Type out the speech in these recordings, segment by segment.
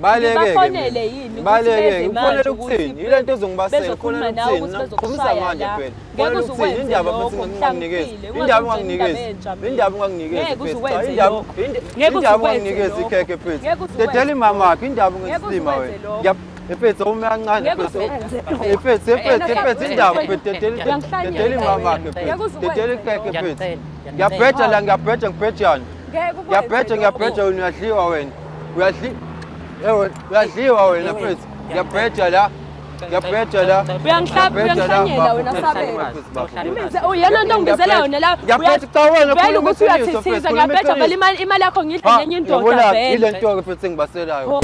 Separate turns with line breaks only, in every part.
Bafonele yini ukuthi
ufonele ukuthini ile nto ezongibasela khona ukuthini khumisa manje phela ngeke uzukwenze indaba futhi unganginikeza ikhekhe phela dedela imama yakhe indaba ngesilima wena efethu uma kancane efethu indaba phela dedela imama yakhe phela dedela ikhekhe phela ngiyabheja la ngibhejani ngiyabheja wena uyadliwa wena uyadliwa wena mfethu ngiyabheja la
uyangihlanyela wena sabela uyena nto ongizela yona la vele ukuthi uyathithiza ngiyabheja vele imali yakho ngiyidle ngenye indoda vele
ile nto-ke futhi engibaselayo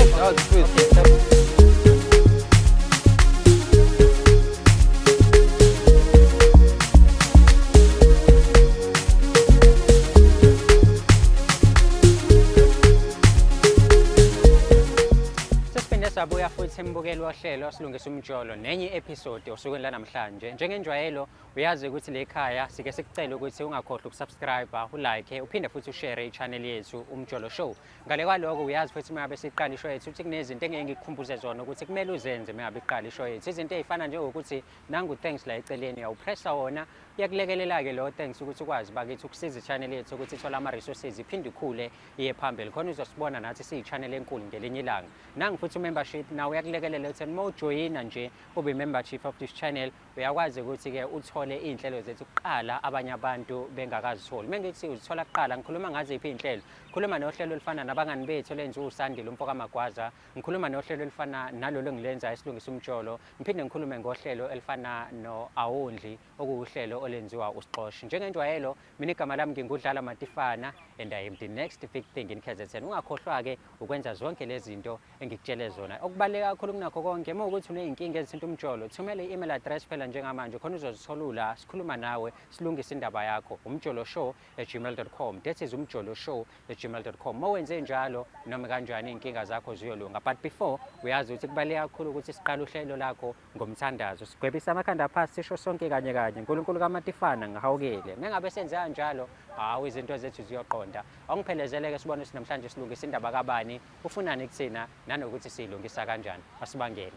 Sabuya futhi embukeli wohlelo silungisa umjolo nenye episode osukwini lanamhlanje njengenjwayelo uyazi ukuthi le ekhaya sike sikucela ukuthi ungakhohlwa ukusubscribe ulike uphinde futhi ushare i-channel yethu umjolo show ngale kwaloko uyazi futhi mabe siqala ishow yethu ukuthi kunezinto engeke ngikukhumbuze zona ukuthi kumele uzenze mabe iqala ishow yethu izinto ezifana njengokuthi nangu thanks la eceleni uyawupressa wona uyakulekelela ke lo thanks ukuthi ukwazi bakithi ukusiza i-channel yethu ukuthi ithola ama resources iphinde ikhule iye phambili khona uzosibona nathi siyi-channel enkulu ngelinye ilanga nangu futhi membership nawe uyakulekelela ukuthi uma ujoyina nje ube membership of this channel uyakwazi ukuthi ke uthole inhlelo zethu kuqala abanye abantu bengakazitholi mengithi uzithola kuqala ngikhuluma ngazi iphi inhlelo ngikhuluma nohlelo olufana nabangani bethu lenza uSandile umfoka Magwaza ngikhuluma nohlelo olufana nalolo ngilenza isilungisa umjolo ngiphinde ngikhulume ngohlelo elifana no Awondli okuhlelo olenziwa uSixoshi njengenjwayelo mina igama lami ngingudlala Matifana and I am the next big thing in KZN ungakhohlwa ke ukwenza zonke lezi zinto engikutshele zona okubaleka kakhulu kunakho konke uma ukuthi uneyinkinga ezithinta umjolo thumela i-email address phela njengamanje khona uzozitholula sikhuluma nawe silungisa indaba yakho umjoloshow@gmail.com that is umjoloshow@gmail.com mawenze njalo noma kanjani inkinga zakho ziyolunga but before uyazi ukuthi kubaleka kakhulu ukuthi siqale uhlelo lakho ngomthandazo sigwebisa amakhanda phansi sisho sonke kanye uNkulunkulu kaMatifana ngahawukele mengabe senze kanjalo hawo izinto zethu ziyoqonda awungiphelezele-ke sibone ukuthi namhlanje silungisa indaba kabani ufunani kuthina nanokuthi siyilungisa kanjani asibangene.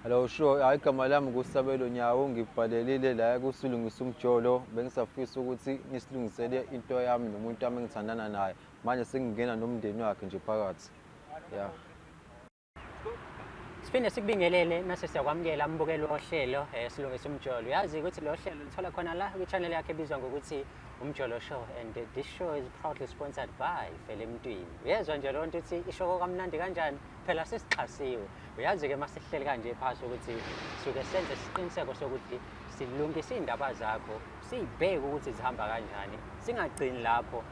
Hello sure hayi igama lami nguSabelo Nyawo ngibhalelile la kusilungisa umjolo bengisafisa ukuthi nisilungisele into yami nomuntu wami engithandana naye manje sengingena nomndeni wakhe nje phakathi yeah.
Siphinde sikubingelele mase siyakwamukela ambukeli wohlelo silungisa umjolo yazi ukuthi lo hlelo lithola khona la kwi-channel yakhe ebizwa ngokuthi umjolo show and this show is proudly sponsored by Vele Mntwini uyezwa nje lonto ukuthi ishoko kamnandi kanjani phela sesixhasiwe uyazi ke masihleli kanje phasi ukuthi suke senze isiqiniseko sokuthi silungisa indaba zakho sibheke ukuthi zihamba kanjani singagcini lapho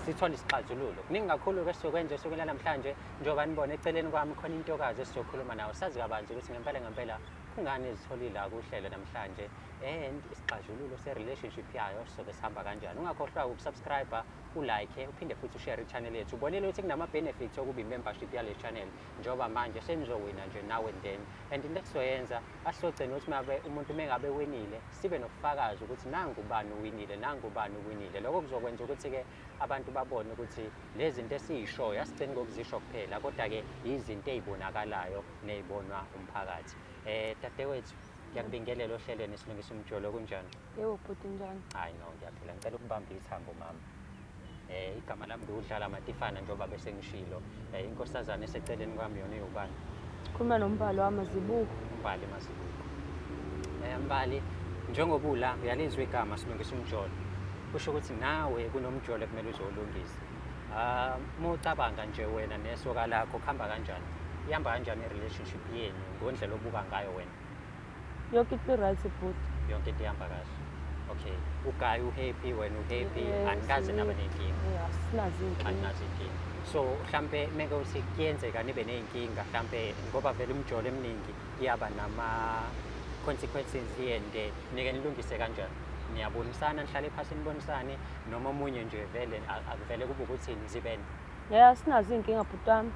sithole isixazululo kuningi kakhulu ke sokwenza sokwela namhlanje njengoba nibona eceleni kwami khona intokazi esizokhuluma nayo sazi kabanzi ukuthi ngempela kungani ezitholile la kuhlelo namhlanje and isixazululo se-relationship yayo sobe sihamba kanjani ungakhohlwa ukusubscribe ulike uphinde futhi ushare i-channel yethu ubonile ukuthi kunama-benefits okuba i-membership yale channel njengoba manje senizowina nje now and then and into esizoyenza asizogcina ukuthi mabe umuntu mengabe winile sibe nobufakazi ukuthi nangu ubani uwinile nangu ubani uwinile lokho kuzokwenza ukuthi-ke abantu babone ukuthi lezi zinto esiyishoyo asigcini ngokuzisho kuphela kodwa-ke izinto ey'bonakalayo ney'bonwa umphakathi dadewethu ngiyakubingelela ohlelweni silungisa umjolo kunjani?
Yebo bhuti njani?
Hayi no ngiyaphila ngicela ukubamba ithambo mama. Igama lami ngudlala Matifana njengoba bese ngishilo. Inkosazana eseceleni kwami yona eyubani?
Khuluma nombhalo wamazibuko.
Umbali mazibuko. Mbali njengoba ula uyalizwa igama silungisa umjolo. Kusho ukuthi nawe kunomjolo kumele uzolungisa. Mucabanga nje wena nesoka lakho kuhamba kanjani? Ihamba kanjani i-relationship yenu ngondlela obuka ngayo wena?
Yonke into right bhuti.
Yonke into ihamba kahle. Okay. Ugayi uhappy wena uhappy anikaze naba nenkinga.
Yeah, sinazi inkinga.
Aninazi inkinga. So mhlambe meke uthi kuyenzeka nibe nenkinga mhlambe ngoba vele umjolo eminingi iyaba nama consequences yende nike nilungise kanjani? Niyabonisana nihlale phansi nibonisane noma omunye nje vele akuvele kube ukuthi nizibene.
Yeah, sinazi inkinga bhuti wami.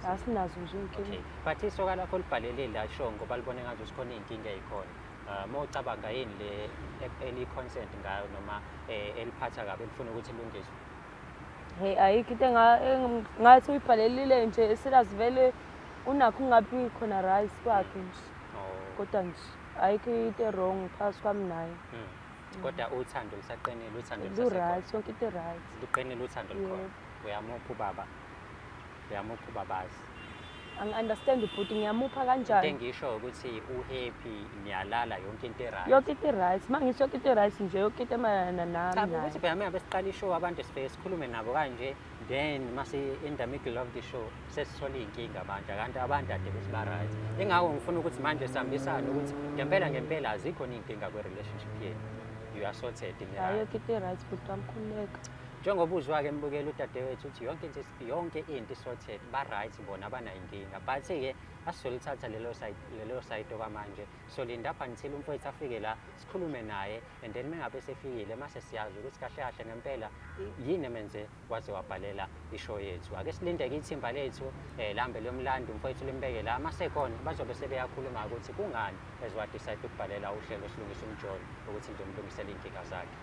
Asinazo
nje inkinga.
Okay. But isoka lakho libhalele la show ngoba libone ngathi sikhona inkinga ezikhona. Mawucabanga yini le eli consent ngayo noma eliphatha kabe lifuna ukuthi ilungiswe?
Hey ayikho into ngathi uyibhalelile nje silazivele unakho ungabi khona right kwakhe nje. Kodwa nje ayikho into wrong phakathi kwami naye.
Kodwa uthando lisaqinile uthando
Right yonke into right.
liqinile uthando likhona. Uyamupha ubaba. Uyamupha ubabazi.
Angi-understand ubhuti ngiyamupha kanjani.
Into engisho ukuthi uhappy niyalala yonke into right.
Yonke into right. Mangisho yonke into right nje yonke into emayana nami.
Cha ukuthi phela besiqala ishow abantu sifike sikhulume nabo kanje then mase in the middle of the show sesithola inkinga manje kanti abantu ade besiba right. Engakho ngifuna ukuthi manje sihambisane ukuthi ngempela azikho inkinga kwe relationship yenu. You are sorted in the right.
Yonke into right but amkhuleka.
Njengoba uzwa ke embukela udadewethu uthi yonke into sorted ba right bona abana inkinga but ke asolithatha lelo side okwamanje solinda apha until umfowethu afike la sikhulume naye and then mengabe sefikile mase siyazi ukuthi kahle kahle ngempela yini emenze waze wabhalela ishow yethu ake silinde ke ithimba lethu lambe lomlando umfowethu limbeke la mase khona bazobe sebeyakhuluma ukuthi kungani ezwa decide ukubhalela uhlelo silungisa umjolo ukuthi into umlungisela inkinga zakhe.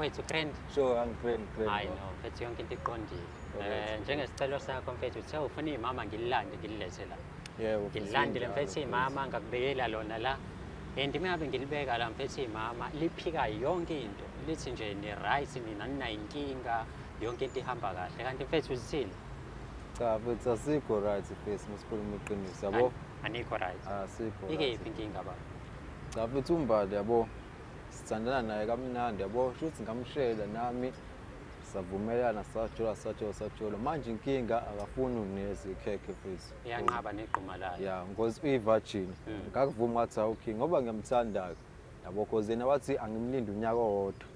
Mfethu friend.
Sure, I'm friend.
I know, mfethu yonke into iqondile. Njengesicelo sakho mfethu uthe ufuna imama ngililande ngililethe la.
Yebo.
Ngilandile mfethu imama ngakubekela lona la. And mingabe ngilibeka la mfethu imama liphika yonke into. Lithi nje ni right nina ninayinkinga yonke into ihamba kahle. Kanti mfethu uzithini?
Cha, mfethu asikho right face masikhuluma iqiniso yabo.
Anikho right.
Asikho.
Ikephi inkinga baba?
Cha mfethu umbali yabo. Sithandana naye kamnandi yabo futhi ngamshela nami savumelana sajola manje inkinga akafuni uneze ikhekhe futhi
iyanqaba neqhuma layo
yeah ngoba uyivirgin ngakuvuma wathi okay ngoba ngiyamthanda yabo cause yena wathi angimlindi unyaka owodwa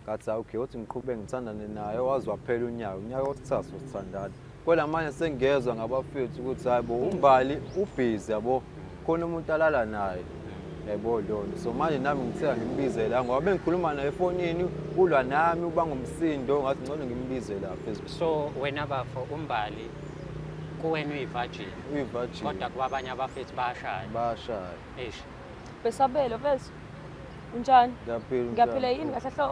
ngathi okay uthi ngiqhubeke ngithandane naye wazi waphela unyaka wesithathu sithandana kodwa manje sengezwe ngabafethu ukuthi hayibo umbali ubhizi yabo khona umuntu alala naye yebo lona so manje nami ngitheka ngimbizela ngoba bengikhuluma naye efonini ulwa nami uba ngumsindo ngathi ngcono ngimbizela Facebook
so wena bafo umbali kuwena uyivirgin kodwa kubabanye abafethu bashaya eish
besabelo bese unjani
ngiyaphila
yini kahle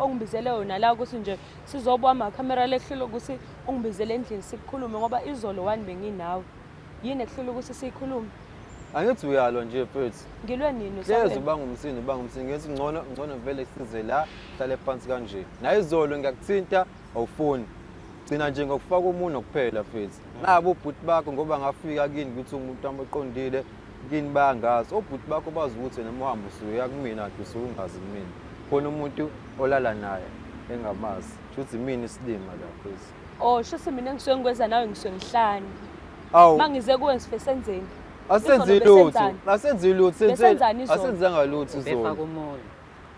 ongibizele yona la ukuthi nje sizobuka ama camera lehlelo ukuthi ungibizele endlini sikhulume ngoba izolo wani benginawe yini ekuhlula ukuthi sikhulume
angithi uyalo nje mfethu
ngilwe nini usabelo
lezi uba ngumsini ngithi ngcono vele size la hlale phansi kanje naye izolo ngiyakuthinta awufuni gcina nje ngokufaka umuntu kuphela mfethu nabo ubhuti bakho ngoba ngafika kini ukuthi umuntu amaqondile kini bayangazi obhuti bakho bazi ukuthi noma uhamba usuya kumina usungazi mina khona umuntu olala naye engamazi futhi mina isilima la mfethu
sho mina ngisuke ngikwenza nawe ngisuke ngihlani
awu
mangize kuwe sifesenzeni
asenzi lutho asenzanga lutho
befaka umuntu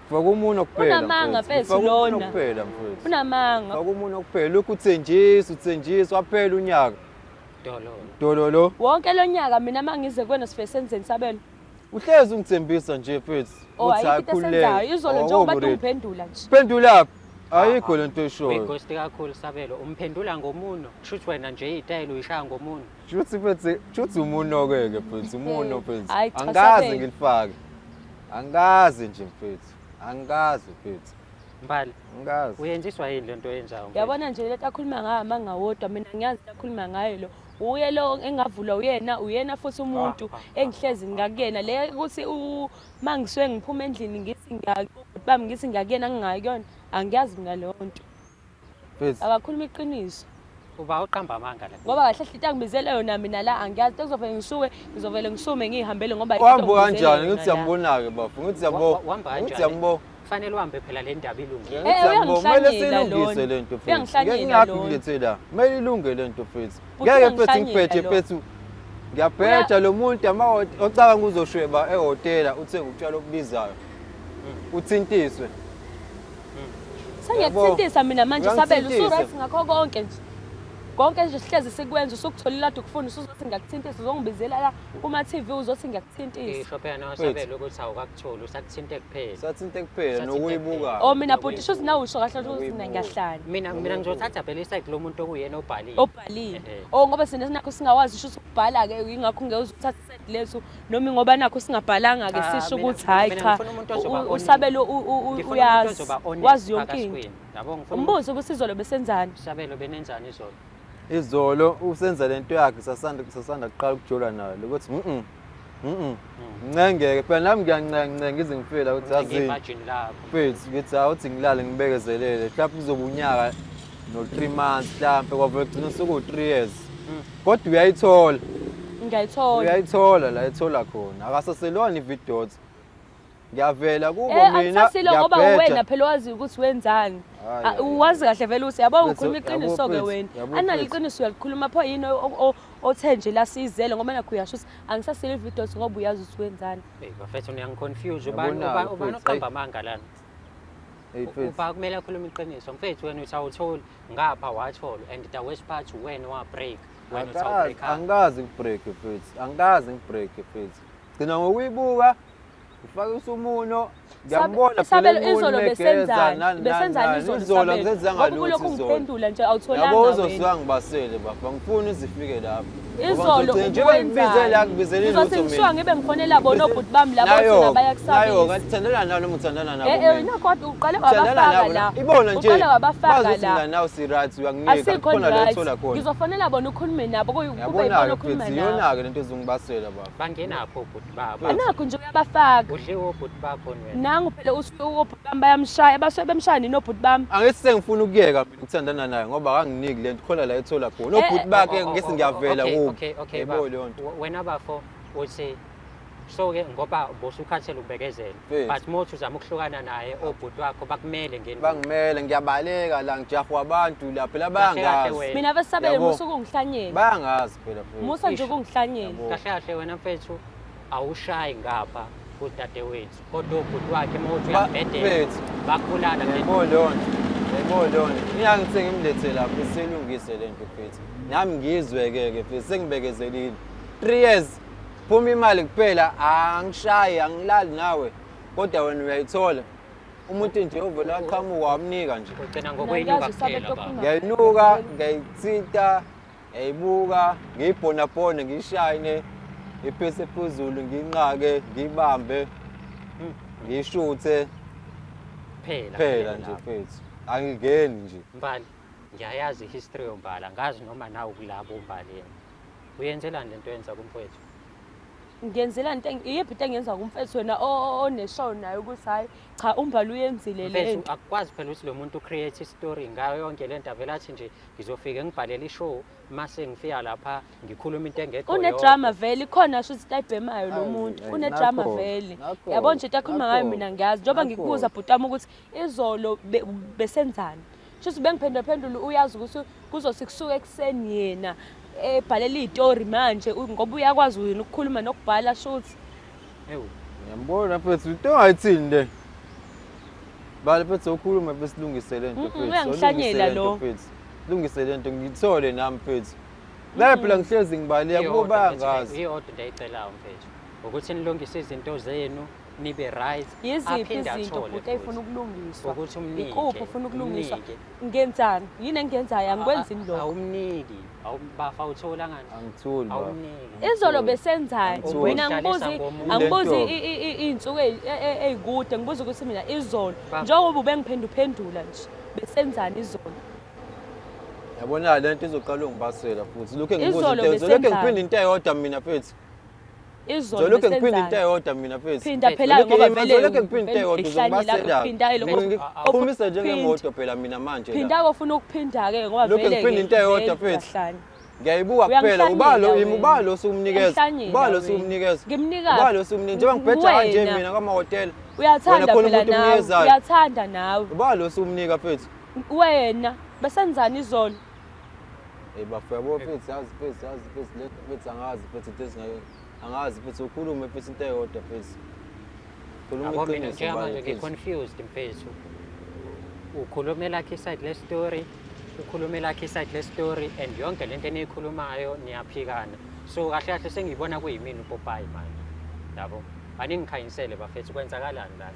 faka umuntu kuphela
unamanga mfethu lona
kuphela mfethu
unamanga
faka umuntu kuphela lokhu uthenjisa waphela unyaka dololo
wonke lo nyaka mina mangize kuwena sifesenzeni sabelo
uhlezi ungithembisa nje mfethu
uthi ayikhuleka izolo njengoba ungiphendula nje
phendula ayikho lento eshoyo
Wegosti kakhulu sabelo umphendula ngomuno shuthi wena nje izitayile uyishaya ngomuno
shuthi umuno ke mfethu umuno mfethu angazi ngilifake angazi nje mfethu angazi mfethu
mbali
angazi
uyenziswa yini lento yenzayo
yabona nje lento akhuluma ngayo mangawodwa mina ngiyazi akhuluma ngayo lo uye lo engavula uyena futhi umuntu engihlezi ngakuyena le ukuthi mangisuke ngiphuma endlini ngithi bami ngithi ngakuyena ngingayona angiyazi ngaleyo nto
mfethu
akakhuluma iqiniso
uba uqamba amanga la
ngoba kahle hle angibizele yona mina la angiyazi kuzovela ngizovela ngisume ngihambele ngoba
uhamba kanjani ngithi yambona ke bafu ngithi yambo
kufanele uhambe phela le ndaba ilungile
kumele silungise lento mfethu ngiyakho ngilethela kumele ilunge lento mfethu ngeke mfethu ngiphethe mfethu ngiyaphetha lo muntu ocabanga uzoshweba ehotela uthenga utshalo obubizayo uthintiswe
sengiyakuthintisa mina manje sabela usuright ngakho konke nje konke nje sihlezi sikwenza usukutholela lado ukufuna usuzothi ngakuthintisa uzongibizela la kuma TV uzothi ngakuthintisa
ngisho phela nawusabela ukuthi awukakutholi usakuthinte kuphela
sathinte kuphela nokuyibuka
oh mina bhuti shuthi nawe usho kahle ukuthi ngiyahlanya
mina ngizothatha phela isayidi lomuntu okuyena obhalile
obhalile oh ngoba sine sinakho singawazi shuthi ukubhala ke ingakho ngeke uzuthatha isayidi lethu noma ngoba nakho singabhalanga ke sisho ukuthi hayi cha usabelo uyazi wazi yonke into
yabo ngifuna
umbuzo ukuthi izolo besenzani
Sabelo benenzani izolo
izolo usenza lento yakhe sasanda kuqala ukujola nayo ukuthi ncengeke phela nami ngiyancenga ngize ngifela ukuthi yazini mfethu ngithi awuthi ngilale ngibekezelele mhlawumbe kuzoba unyaka no 3 months mhlawumbe kwavele kugcina soku 3 years kodwa uyayithola la ithola khona akasaselwani ividiyo ngiyavela kubo mina
akusasilo ngoba wena phela wazi ukuthi wenzani uwazi kahle vele ukuthi yabo ukhuluma iqiniso ke wena analiqiniso uyalikhuluma pho yini othe nje la sizele ngoba nakho uyasho ukuthi angisasile ividiyo ngoba uyazi ukuthi wenzani
bafethu niyangiconfuse ubani oqamba amanga lana uba kumele akhulume iqiniso mfethu wena uthi awutholi ngapha wathola and the worst part wena wa break wena uthi break
angazi ngibreak mfethu gcina ngokuyibuka ufake usumunyo ngiyambona
phela izolo besenzani izolo
ngizenzanga lutho
ukuphendula nje awutholanga
yabo uzosuka ngibasele baba ngifuna izifike lapho
izolo
njengoba ngibizele akubizele lutho mina
ngisho ngibe ngifonela bona obhuti bami labo thina bayakusabisa
nayo ngathi thandana nalo muthandana nabo
nakho uqale wabafaka la
ibona nje
uqale wabafaka la
nawo si right uyanginika khona la ethola khona
ngizofonela bona ukhulume nabo kube
ibona ukhuluma nabo yona ke lento ezongibasela baba
bangenapho obhuti baba
anakho nje uyabafaka
udliwe obhuti bakho wena
nangu phela obhuti bami bayamshaya basuke bemshaya nobhuti bami
angithi sengifuna ukuyeka mina ukuthandana naye ngoba akanginiki lento khona la ethola khona obhuti bakhe ngese ngiyavela kubo
okay wena bafo uthi so ke ngoba bosukhathela ukubekezela but mothi uzama ukuhlukana naye obhuti wakho bakumele ngeni
bangimele ngiyabaleka la ngijahwa abantu la phela bayangazi
mina besabele musuku ungihlanyela
bayangazi phela futhi
musa nje ukungihlanyela
kahle kahle wena mfethu awushayi ngapha kudade wethu kodwa obhuti wakhe mothi uyabhedela bakulala
Yayibona ngiyangithe ngimlethe lapho selungise lento mfethu nami ngizweke ke mfethu sengibekezelile 3 years phuma imali kuphela angishayi angilali nawe kodwa wena uyayithola umuntu nje ovela aqhamuka wamnika nje
ugcina ngokweyinuka kuphela baba
ngiyayinuka ngiyithinta yayibuka ngiyibhonabhone ngishayine iphese phezulu nginqake ngibambe ngishuthe phela nje mfethu angingeni nje
Mbali ngiyayazi history yombala ngazi noma nawe kulabo umbaleni uyenzelani lento yenza kumfowethu
ngiyenzela into iyiphi into engenza kumfethu wena oneshow nayo ukuthi hayi cha umbali uyenzile le
nto akwazi phela ukuthi lo muntu create story ngayo yonke lento avela athi nje ngizofika ngibhalele ishow mase ngifika lapha ngikhuluma into engekho
une drama vele khona sho ukuthi ayibhemayo lo muntu une drama vele yabo nje takhuluma ngayo mina ngiyazi njoba ngikubuza bhutama ukuthi izolo besenzani sho bengiphendula uyazi ukuthi kuzothi kusuka ekseni yena ebhalela izitori manje ngoba uyakwazi wena ukukhuluma nokubhala shothi
ngiyambona mfethu into ongayithini le bale mfethu ukhuluma bese silungise lento mfethu
uyangihlanyela lo
lungise lento ngithole nami mfethu la phela ngihlezi ngibaleka kuba bayangazi
iyodwa ndayicelayo mfethu ukuthi nilungise izinto zenu nibe right
yiziphi izinto futhi ayifuna ukulungiswa
ukuthi umnike
ikuphi ufuna ukulungiswa ngenzani yini engenzayo angikwenzi lokho
awumniki awubafa uthola ngani
angitholi
awumniki
izolo besenzani mina angibuzi izinsuku ezikude ngibuza ukuthi mina izolo njengoba ubengiphenduphendula nje besenzani izolo
yabona lento izoqala ungibasela futhi lokho engibuza into lokho ngiphinda into eyodwa mina mfethu
izolo
lokho ngiphinda into eyodwa mina mfethu
phinda phela ngoba vele
lokho ngiphinda into eyodwa uzobasela uphumisa njengemoto phela mina manje
phinda akufuna ukuphinda ke ngoba vele
lokho ngiphinda into eyodwa mfethu ngiyayibuka kuphela ubalo sumnikeza ubalo sumnikeza ubalo sumnikeza njengoba ngiphetha kanje mina kwamahotela
uyathanda phela nawe uyathanda nawe
ubalo sumnika mfethu
wena besenzani izolo
bafabo mfethu yazi mfethu angazi mfethu into angazi mfethu ukhulume mfethu into eyodwa mfethu
khuluma mina njengamanje ngiconfused mfethu ukhulumela lakhe side le story ukhulume lakhe iside le story and yonke lento eniyikhulumayo niyaphikana. So kahle kahle sengibona kuyimini uPopayi manje. Yabo. Aningikhanyisele bafethu kwenzakalani la?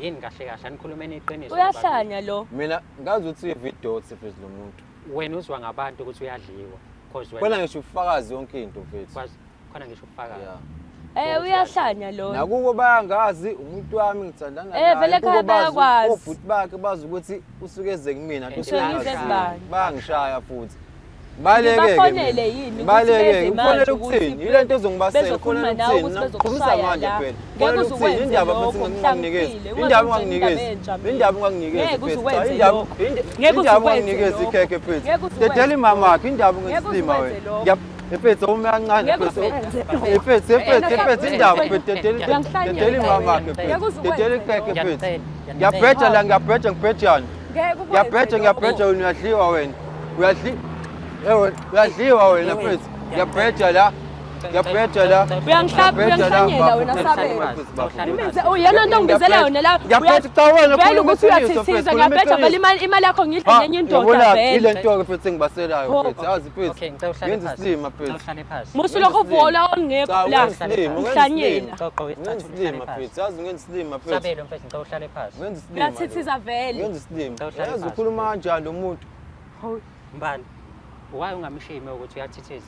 Yini kahle kahle anikhulumeni iqiniso.
Uyahlanya lo.
Mina ngazi ukuthi uyivideo sefezi lo muntu.
Wena uzwa ngabantu ukuthi uyadliwa because
Khona ngisho ufakazi yonke into mfethu.
kwazi khona ngisho ukufaka.
Uyahlanya lo.
Nakubo bayangazi umuntu wami ngithandana naye.
Vele ekhaya bayakwazi.
Obhuti bakhe bazi ukuthi usuke eze kumina bangishaya futhi.
Bafonele yini?
Baleke ufonele ukuthini? Ile nto ezongibasela khona ukuthini? Khulisa manje phela. Ngeke ukuthini indaba futhi ngingakunikeza. Indaba unganginikeza. Indaba unganginikeza phela. Indaba unganginikeza ikheke phela. Dedela imama yakhe indaba ngesilima wena. Efethu uma kancane efethu indaba phela dedela imama yakhe phela. Dedela ikheke phela. Ngiyabheja la ngibhejani? Ngiyabheja wena uyadliwa wena. Uyadliwa wena mfethu. Ngiyabheja la.
Uyangihlanyela wena sabela. Uyena nto ngibizela yona la.
Ngiyabheja cha wena
vele ukuthi uyathithiza ngiyabheja vele imali yakho ngiyidla nenye indoda vele.
Ile nto ke phela engibaselayo phela. Yazi phela. Ngenza isilima phela.
Musu lokho vola ongekho la. Uhlanyela.
Ngenza isilima phela. Yazi ngenza isilima phela.
Sabelo mfethu ngicela uhlale phansi.
Ngenza isilima.
Uyathithiza vele.
Ngenza isilima. Yazi ukhuluma kanjani lo muntu?
Mbali. Why ungamshimi ukuthi uyathithiza?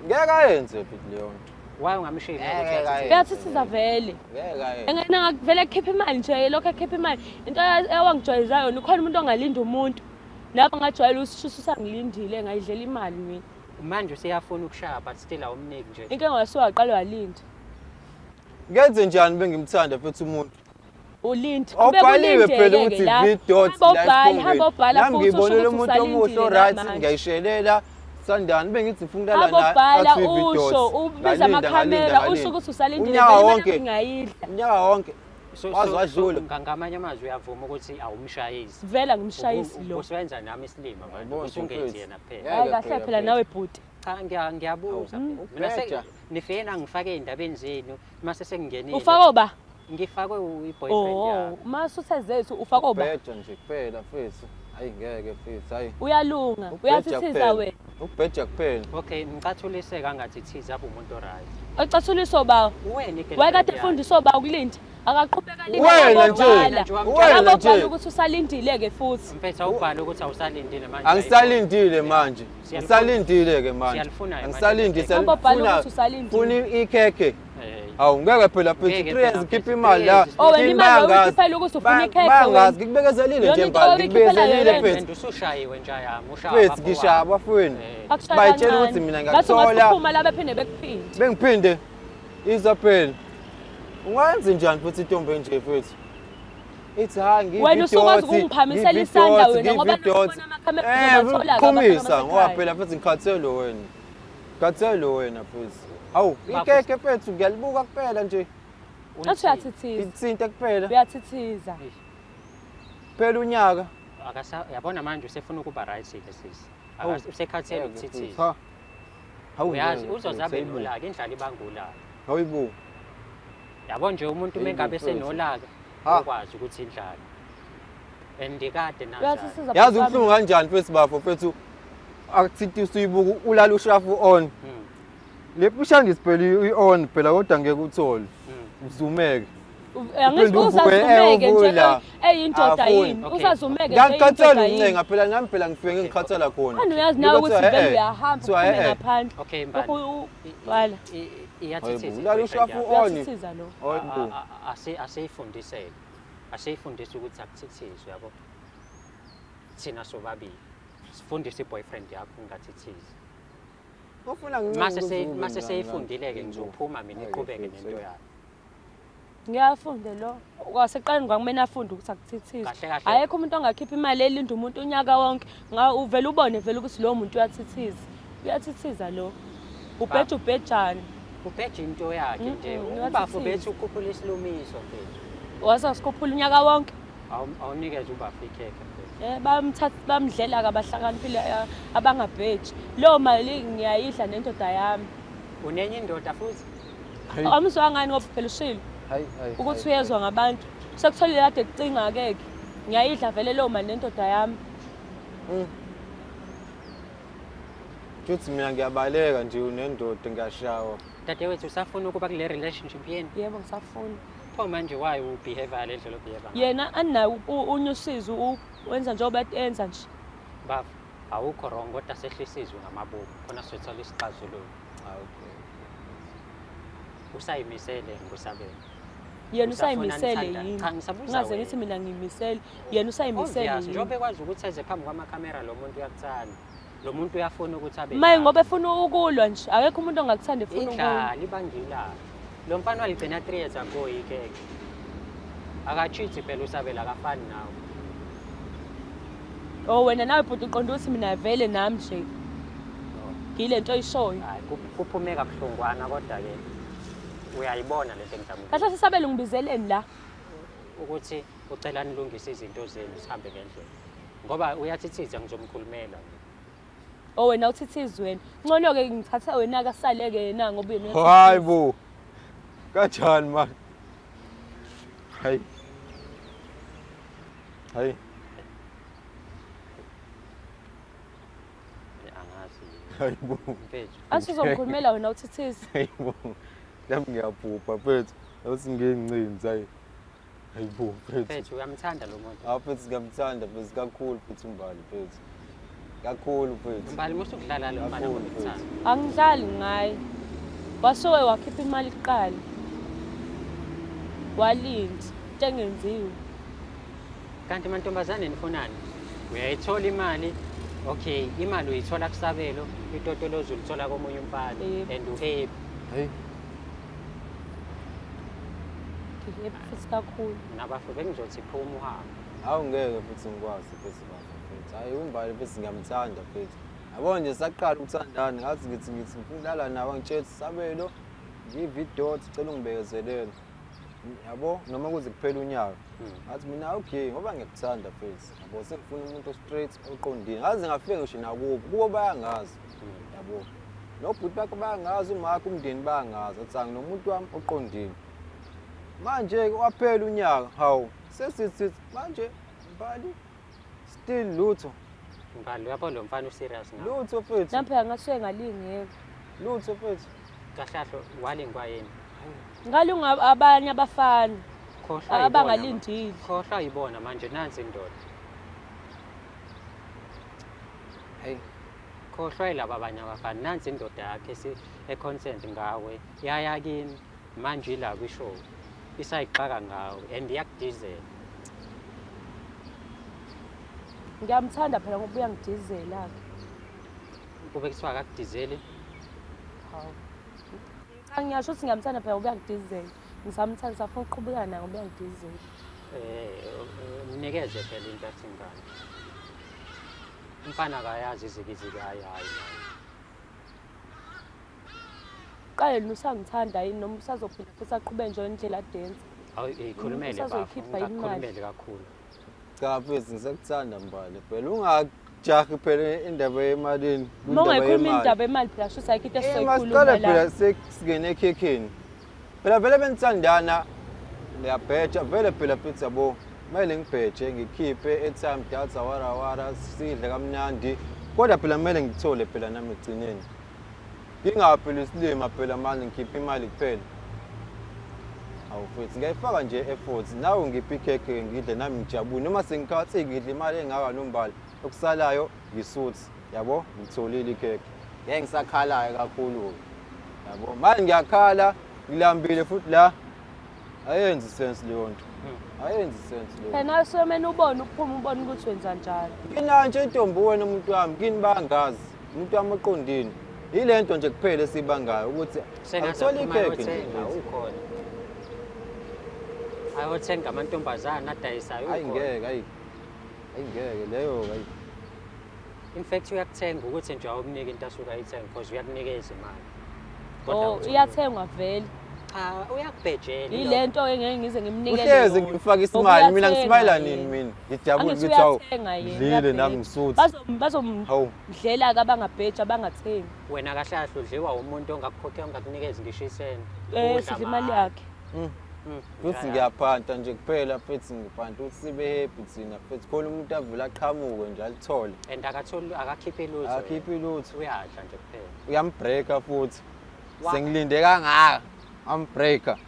Ngeke ayenze phela leyo nto.
Why ungamshimi ukuthi uyathithiza?
Uyathithiza vele.
Ngeke ayenze.
Engena vele ekhipha imali nje lokho ekhipha imali. Into ewangijwayeza yona ukhona umuntu ongalinda umuntu. Lapho ngajwayela usishisa usangilindile ngayidlela imali mina.
Manje usiyafuna ukushaya but still awumniki nje.
Inke ngasuka aqala walinda.
Ngenze njani bengimthanda phela umuntu?
Ulindi
Obhaliwe phela ukuthi V-dots
hamba ubhala
futhi ngibonile umuntu omuhle oright ngiyishelela sandani bengithi ngifuna la
naye usho ubiza amakhamera usho ukuthi usalindile vele ngayidla
unyaka wonke wazi
ngamanye amazwi uyavuma ukuthi awumshayisi
vela ngimshayisi lo
usebenza nami isilima manje usungenzi yena phela
hayi kahle phela nawe bhuti
cha ngiyabuza mina nifena ngifake indabeni zenu mase sengingenile
ufaka oba
ngifakwe uboyfriend yami
mase usezethu ufaka oba
ubheja nje kuphela mfethu hayi ngeke mfethu hayi
uyalunga uyathithiza wena
ubheja kuphela
okay ngicathuliseka angathithiza apho umuntu oright
ecathuliso bawo wayekade efundiswa bawo kulinda akaqhubeka
wena nje
ukuthi usalindile ke futhi
mfethu awubhala ukuthi awusalindile manje
angisalindile manje ngisalindile ke manje angisalindile funa ikhekhe awu ngeke phela phela 3 years khipha imali la
wena imali ukhiphela ukuthi ufuna ikhekhe
bangazi ngikubekezelile nje mbali ngikubekezelile phela
usushayiwe nje ayami ushaya
phela ngishaya abafweni bayitshela ukuthi mina ngiyathola
uma la bephinde bekuphinde
bengiphinde iza phela ungayenza njani futhi intombi enje fethu ithi ha ngiyi
wena usukwazi ukungiphamisela isandla wena ngoba ngibona amakhamera uzothola
qhumisa ngoba phela futhi ngikhathelo wena futhi awu ikhekhe fethu ngiyalibuka kuphela nje
athi uyathithiza
ithinta kuphela
uyathithiza
phela unyaka
yabona manje usefuna ukuba right sisi usekhathele ukuthithiza uyazi uzozabe nolaka indlala ibangula
hayibo
yabo nje umuntu mengabe senolaka ukwazi ukuthi indlala andikade nazo
yazi ubuhlungu kanjani fethu bafo fethu akuthi usuyibuka ulala ushafu on le pushani siphela i-on phela kodwa ngeke uthole uzumeke
angithi uzazumeke nje eyindoda yini uzazumeke nje
ngiyakhathela incenga phela nami phela ngifike ngikhathela khona
wena uyazi nawe ukuthi vele uyahamba uphuma ngaphandle
okay mbali
wala
iyathithiza
ulala ushafu on
uyathithiza lo
aseyifundisa ukuthi akuthithizwe yabo thina sobabili sifundise iboyfriend yakho ungathithizi
ufuna
mase seyifundile ke ngizophuma mina iqhubeke nento yakho
ngiyafunde lo kwaseqaleni kwakumena afunde ukuthi akuthithize ayekho umuntu ongakhipha imali elinda umuntu unyaka wonke uvela ubone vele ukuthi lo muntu uyathithiza lo ubhejani
ubheja into yakhe nje ubafo bethu ukhuphula isilumiso mfethu
wasasikhuphula unyaka wonke
awunikeze ubafo ikhekhe
bamdlela kabahlakaniphile abangabheji lo mali ngiyayidla nendoda yami
unenye indoda futhi
amzwangani ngoba phela ushilo ukuthi uyezwa ngabantu sekutholile kade kucinga keke ngiyayidla vele lo mali nendoda yami
Futhi mina ngiyabaleka nje unendoda ngiyashawa.
Dadewethu usafuna ukuba kule relationship yeni?
Yebo ngisafuna.
Pho manje why ubehave le ndlela obehave?
Yena anawo unyusizo wenza njengoba enza nje.
Baba, awukho wrong kodwa sehlisizwe ngamabubu khona sithola isixazululo.
Okay.
Usayimisele ngusabela.
Yena usayimisele yini?
Cha ngisabuza.
Ngaze ngithi mina ngimisele. Yena usayimisele yini?
Njobe kwazi ukuthi eze phambi kwamakamera lo muntu uyakuthanda. Lo muntu uyafuna ukuthi abe.
Maye ngoba efuna ukulwa nje. Akekho umuntu ongakuthanda efuna ukulwa.
Indlala ibangila. Lo mfana waligcina 3 years ago ikeke. Akachithi phela usabela akafani nawe.
Oh wena nawe bhuti uqonda ukuthi mina vele nami nje. Ngile nto oyishoyo.
Hayi kuphume kabuhlungwana kodwa ke uyayibona lento engizama.
Kahle sisabele ngibizeleni la.
Ukuthi ucela nilungise izinto zenu sihambe ngendlela. Ngoba uyathithiza ngizomkhulumela.
Oh wena uthithizwe wena. Ngcono ke ngithatha wena akasaleke yena ngoba yena.
Hayi bo. Kanjani man? Hayi. Hayi.
Angazi.
Hayi bo.
Mfethu.
Asizomkhulumela wena uthithize.
Hayi bo. Lami ngiyabhubha mfethu. Awuthi ngencinci hayi. Hayi bo mfethu.
Mfethu uyamthanda lo muntu.
Mfethu ngiyamthanda mfethu kakhulu futhi umbali mfethu. Kakhulu mfethu.
Umbali musu kudlala lo mfana ngokuthanda.
Angidlali ngaye. Wasowe wakhipha imali kuqala. Walinda into engenziwe.
Kanti mantombazane nifunani? Uyayithola imali. Okay, imali uyithola kusabelo, itotolozo ulithola komunye umfana and uhappy.
Hayi.
Ngiyaphisa kakhulu.
Nabafu bengizothi phuma uhambe.
Awungeke futhi ngikwazi futhi bafo futhi. Hayi umbali futhi ngiyamthanda futhi. Yabo nje saqala ukuthandana ngathi ngithi ngifundala nawe ngitshela sabelo ngivideo sicela ungibekezelele. Yabo noma kuze kuphela unyaka. Ngathi mina okay ngoba ngikuthanda futhi. Yabo sekufuna umuntu straight oqondile. Ngaze ngafike ngisho nakubo. Kubo bayangazi. Yabo. Nobhuti bakho bayangazi, umakho umndeni bayangazi. Athi anginomuntu wami oqondile. Manje waphela unyaka, hawu. Sesithi manje mbali still lutho.
Mbali uyapho lo mfana userious ngawo.
Lutho mfethu.
Namphela ngasuke ngalingeke.
Lutho mfethu.
Kahlahlo walingwa yini?
Ngalunga abanye abafana.
Khohlwa
abangalindile.
Khohlwa yibona manje nansi indoda.
Hey.
Khohlwa yilaba abanye abafana nansi indoda yakhe econtent ngawe. Yaya kini manje ila kwishow. Isayixaka ngawe and yakudizela.
Ngiyamthanda phela ngoba uyangidizela.
Kube kuthiwa akakudizeli.
Hawu. Cha ngiyasho ukuthi ngiyamthanda phela ngoba uyangidizela. Ngisamthanda safuna ukuqhubeka naye ngoba uyangidizela.
Mnikeze phela into athi ngani. Umfana akayazi izikiziki hayi.
Qale usangithanda yini noma usazophinda futhi aqhubeke nje indlela adenza.
Awu ikhulumele
imali
kakhulu.
Cha mfethu ngisekuthanda mbali phela ungajahi phela indaba yemalini.
Mongekhuluma indaba yemali phela sho sayikho into esizoyikhuluma
la.
la.
Phela sekungene ekhekheni. Phela vele benithandana ngiyabheja vele phela futhi yabo. Mele ngibheje ngikhiphe airtime data wara sidle kamnandi. Kodwa phela mele ngithole phela nami egcineni. Ngingaphela isilima phela manje ngikhipha imali kuphela. Awu futhi ngiyayifaka nje effort. Nawe ngiphi ikhekhe ngidle nami ngijabule noma sengikhathi ngidle imali engaka nombali. Okusalayo ngisuthi yabo ngitholile ikhekhe. Ngeke ngisakhalayo kakhulu. Yabo manje ngiyakhala ngilambile futhi la ayenzi sense leyo nto. Ayenzi sense leyo.
Phela somena ubone ukuphuma ubone ukuthi wenza njalo.
Kina nje intombi wena umuntu wami kini bangazi. Umuntu wami oqondini. Ile nto nje kuphela esibangayo ukuthi
sengathola ikhekhe ukhona. Ayothenga amantombazana adayisayo ukhona.
Ayingeke ayingeke leyo hayi.
In fact uyakuthenga ukuthi nje awumnike into asuka ayithenga because uyakunikeza imali.
Oh iyathengwa vele.
Cha uyakubhejela.
Ile nto engeke ngize ngimnikele.
Uhleze ngifaka isimali mina ngismayila nini mina. Ngijabule ukuthi awu. Dlile nami ngisuthi.
Bazomdlela kabangabheja abangathengi.
Wena kahlahlo udliwa umuntu ongakukhokhela ongakunikeza ngisho isenti.
Sidla imali yakhe.
futhi ngiyaphanta nje kuphela mfethu ngiphanta ukuthi sibe happy thina mfethu khona umuntu avula aqhamuke nje alithole
and akakhiphi lutho
akhiphi lutho
uyadla nje kuphela
uyambreaka futhi sengilinde kangaka ambreaka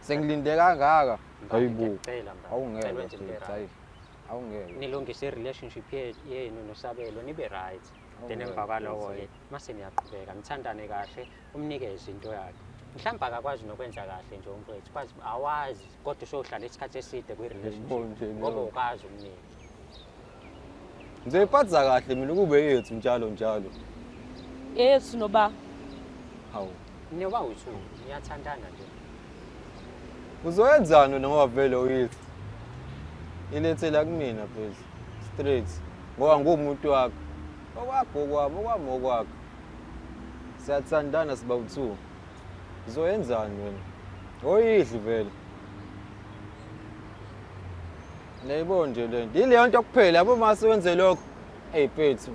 sengilinde kangaka hayibo awungeke hayi awungeke
nilungise i-relationship yenu noSabelo nibe right then emva kwalowo mase niyaqhubeka nithandane kahle umnikeze into yakhe mhlawumbe akakwazi nokwenza kahle nje umfowethu kwazi awazi kodwa usohlala isikhathi eside kwi-relationship ngoba ukazi umnike
ngizoyiphatha kahle mina kube yethu njalo
yethu noba
hawu
niyoba uthu niyathandana nje
uzoyenzana noma vele uyithi ilethela kumina phezulu straight ngoba ngumuntu wakho okwami okwakho siyathandana siba u2 uzoyenzani wena oyidli vele nayibona nje lento ileyo nto kuphela yabo mase wenze lokho mfethu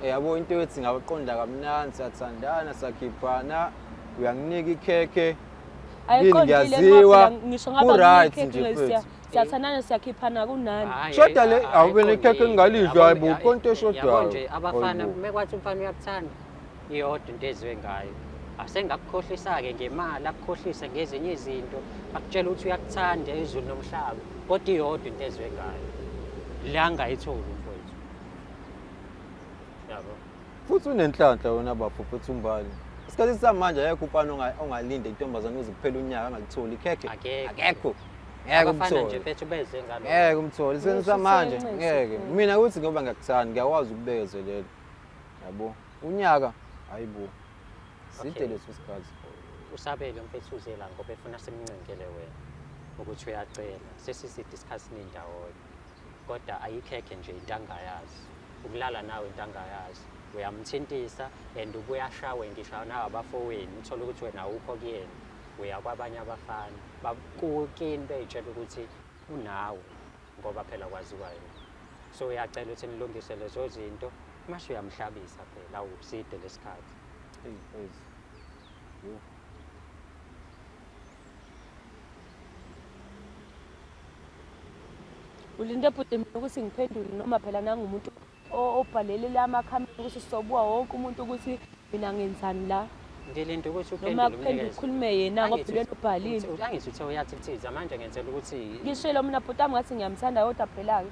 yabo into ethi ngabaqonda kamnandi siyathandana sakhiphana uyanginika ikhekhe
ayiqondile ngisho ngaba ngikhekhe siyathandana siyakhiphana kunani
shoda le awube nekhekhe ngalidla hayibo konke eshodayo
yabo nje abafana mekwathi umfana uyakuthanda iyodwa into eziwe ngayo asengakukhohlisa-ke ngemali akukhohlise ngezinye izinto akutshela ukuthi uyakuthanda izulu nomhlaba kodwa iyodwa into eziwe ngayo le angayitholi umfowethu yabo
futhi unenhlanhla wona bafufuthu umbali isikhathi samanje ayekho umfana ongalinde intombazane uze kuphela unyaka angalitholi ikhekhe akekho ngeke
abafana nje
umthole
bethu beze ngalo
ngeke umthole isikhathi samanje ngeke mina ukuthi ngoba ngiyakuthanda ngiyakwazi ukubekezelela yabo unyaka hayibo side leso sikhathi
uSabelo mfethu uzela ngoba efuna simncengele wena ukuthi uyacela sesiside isikhathi nindawoyo kodwa ayikhekhe nje into angayazi ukulala nawe into angayazi uyamthintisa and ubuyashawe ngisho nawe abafowenu uthola ukuthi wena awukho kuyena uya kwabanye abafana bakukini beyitshela ukuthi unawe ngoba phela kwaziwa yena so uyacela ukuthi nilungise lezo zinto mase uyamhlabisa phela awuside lesikhathi
ulinde bhuti mina ukuthi ngiphendule noma phela nangumuntu obhalele lamakhamera ukuthi sobuwa wonke umuntu ukuthi mina ngenzani la
ngilinde ukuthi
noma kuphendula ukhulume yena ngoba yena ubhalile
angithi uthe uyathi kuthiza manje ngenzela ukuthi
ngishilo mina bhuti ami ngathi ngiyamthanda kodwa phela-ke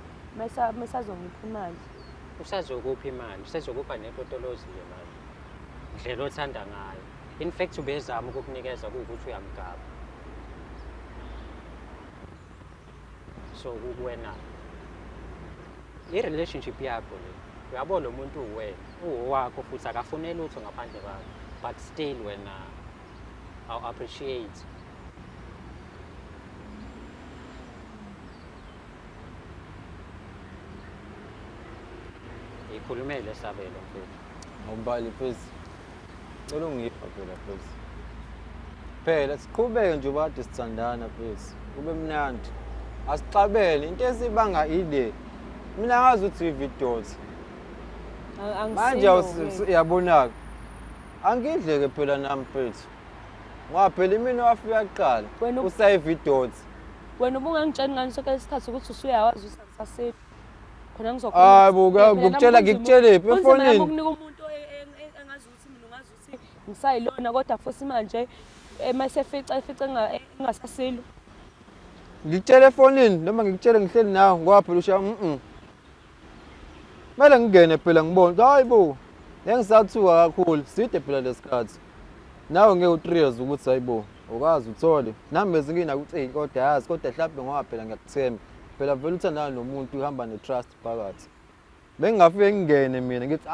mesazongipha imali
usazokupha imali usezokupha netotolozi le mali ndlela othanda ngayo in fact ubezama ukukunikeza kuwukuthi uyamgaba so kuwena i-relationship yakho le uyabona lo muntu uwena uwakho futhi akafuneli lutho ngaphandle kwakho but still wena I appreciate ikhulumele Sabelo mfethu
awumbali phezulu cela ungipha phela phezulu phela siqhubeke nje ubade sithandana phezulu kube mnandi asixabele into esibanga ile mina ngazi ukuthi ividoti manje uyabonaka angidleke phela nami phezulu ngoba phela mina wafika kuqala usayividoti
wena ubungangitshela ngani sonke isikhathi ukuthi usuyawazi usasasephi khona
hayibo ngikutshela ngikutshelephi efonini
ukunika umuntu engazi ukuthi mina ungazi ukuthi ngisayilona kodwa futhi manje masefica engasasilo
ngikutshela efonini noma ngikutshele ngihleli nawe ngoba phela usha mele ngingene phela ngibone hayibo ngisathuka kakhulu side phela lesikhathi nawe ngeke u3 ukuthi hayibo ukazi uthole nami bezingina ukuthi kodwa yazi kodwa mhlawumbe ngoba phela ngiyakuthemba phela vele uthandana nomuntu uhamba netrust phakathi bengingafike ngingene mina ngithi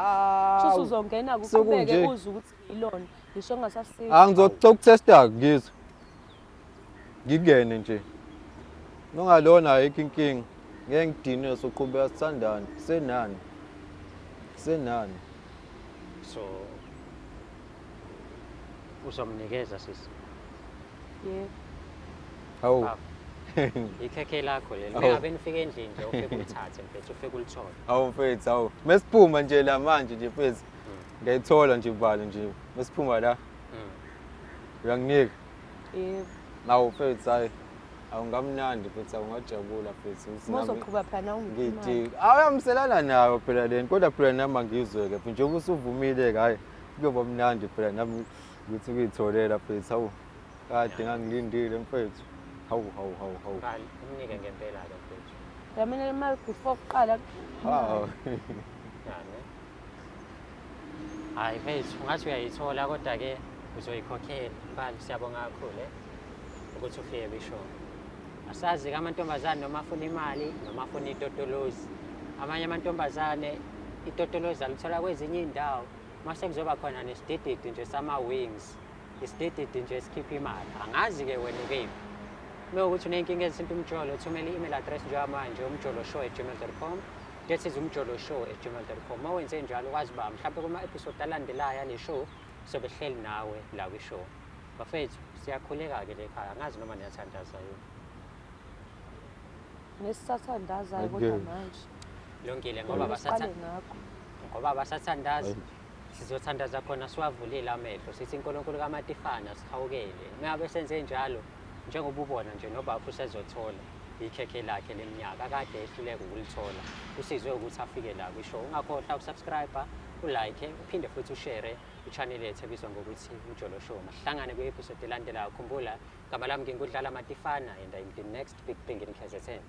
Shuthi uzongena kuqhubeke uze ukuthi ilona ngisho ngasasiko
ngizokutesta ngizwe ngingene nje nongalona ayikho inkingi ngeke ngidinwe soqhubeka sithandana senani
so uzomnikeza sisi
yebo
hawu
ikhekhe lakho leli ngabe nifike endlini nje ufike ulithathe mfethu ufike ulithole
hawu mfethu hawu mesiphuma nje la manje nje mfethu ngiyayithola nje ibalo nje mesiphuma la Uyanginika?
Yebo.
Nawu mfethu hayi. Awungamnandi futhi awungajabula futhi.
Mozoqhuba phela ungiphi.
Ngithi awuyamselana nawe phela leni kodwa phela nami angizwe-ke phela njengoba usuvumile-ke hayi kuyoba mnandi phela nami ukuthi ukuyitholela mfethu hawu kade ngangilindile mfethu hawu.
Ngani umnike ngempela-ke mfethu.
Yamina imali before kuqala.
Hawu.
Hayi mfethu ungathi uyayithola kodwa-ke uzoyikhokhela mbali siyabonga kakhulu ukuthi ufike bisho. Asazi-ke amantombazane noma afuna imali noma afuna itotolozi. Amanye amantombazane itotolozi alithola kwezinye iy'ndawo mase kuzoba khona nesidididi nje sama-wings, isidididi nje esikhipha imali. Angazi-ke wena ukephi. Uma ukuthi uney'nkinga ezithinta umjolo thumela i-email address njengamanje umjoloshow@gmail.com. That is umjoloshow@gmail.com. Uma wenze njalo ukwazi uba mhlawumbe kuma-episode alandelayo ale show sobe hleli nawe la kwishow. Bafethu siyakhuleka-ke le khaya angazi noma niyathandaza yini.
Nesisathandazayo kodwa manje.
Lungile ngoba basathandaza sizothandaza khona siwavulile amehlo sithi uNkulunkulu kaMatifana sihawukele. Ngabe senze njalo njengoba ubona nje noBafu usezothola ikhekhe lakhe leminyaka kade ehluleka ukulithola. Usizwe ukuthi afike la kwishow. Ungakhohlwa ukusubscribe, ulike, uphinde futhi ushare i-channel yethu ebizwa ngokuthi Umjolo Show. Masihlangane kwi-episode elandelayo. Khumbula igama lami ngingudlala Matifana and I'm the next big thing in KZN.